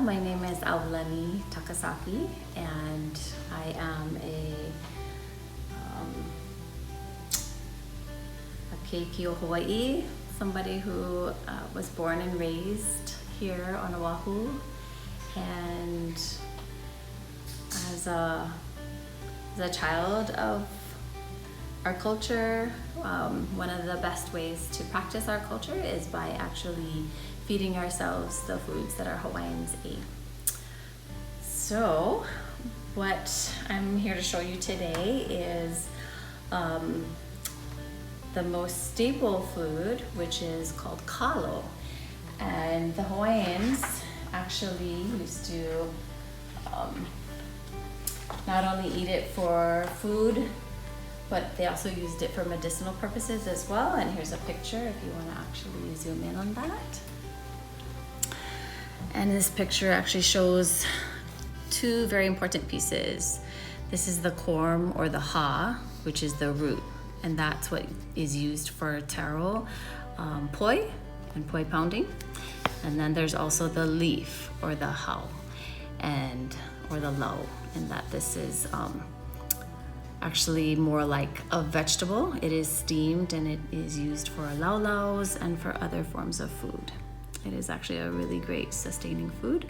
my name is Aulani Takasaki, and I am a keiki o Hawaii, somebody who was born and raised here on Oahu, and as a child of our culture, one of the best ways to practice our culture is by actually feeding ourselves the foods that our Hawaiians ate. So what I'm here to show you today is the most staple food, which is called kalo. And the Hawaiians actually used to not only eat it for food, but they also used it for medicinal purposes as well. And here's a picture if you want to actually zoom in on that. And this picture actually shows two very important pieces. This is the corm or the ha, which is the root, and that's what is used for taro poi and poi pounding. And then there's also the leaf or the hau or the lau, and that this is actually more like a vegetable. It is steamed and it is used for laulaus and for other forms of food. It is actually a really great sustaining food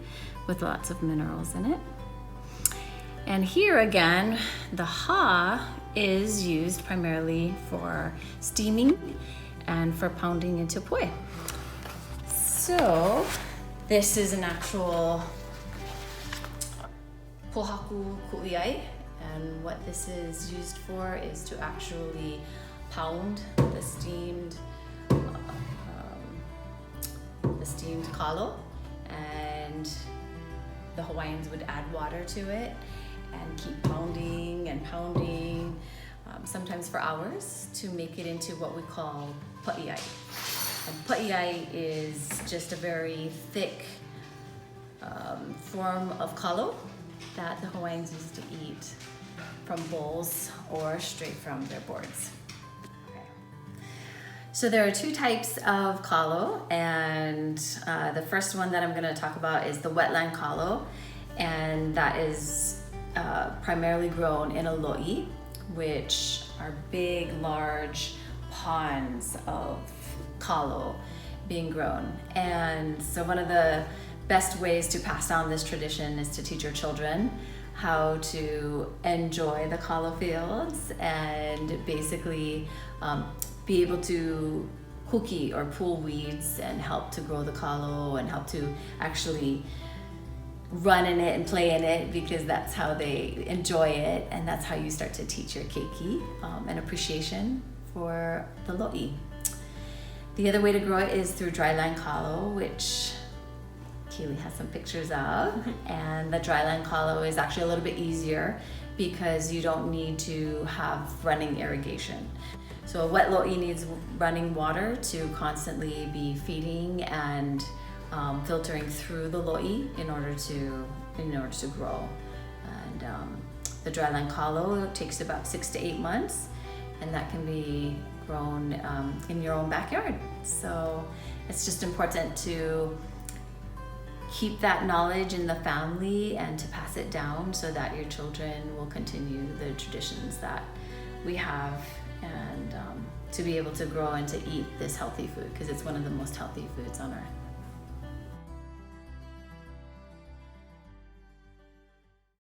with lots of minerals in it. And here again, the ha is used primarily for steaming and for pounding into poi. So this is an actual pohaku ku'iai, and what this is used for is to actually pound the steamed kalo, and the Hawaiians would add water to it and keep pounding and pounding, sometimes for hours, to make it into what we call pa'iai. And pa'iai is just a very thick form of kalo that the Hawaiians used to eat from bowls or straight from their boards. So there are two types of kalo, and the first one that I'm going to talk about is the wetland kalo, and that is primarily grown in a lo'i, which are big, large ponds of kalo being grown. And so one of the best ways to pass down this tradition is to teach your children how to enjoy the kalo fields and basically be able to huki or pull weeds and help to grow the kalo and help to actually run in it and play in it, because that's how they enjoy it, and that's how you start to teach your keiki an appreciation for the lo'i. The other way to grow it is through dryland kalo, which Kaley has some pictures of, and the dryland kalo is actually a little bit easier because you don't need to have running irrigation. So a wet lo'i needs running water to constantly be feeding and filtering through the lo'i in order to grow. And the dryland kalo takes about 6 to 8 months, and that can be grown in your own backyard. So it's just important to keep that knowledge in the family and to pass it down so that your children will continue the traditions that we have, and to be able to grow and to eat this healthy food, because it's one of the most healthy foods on earth.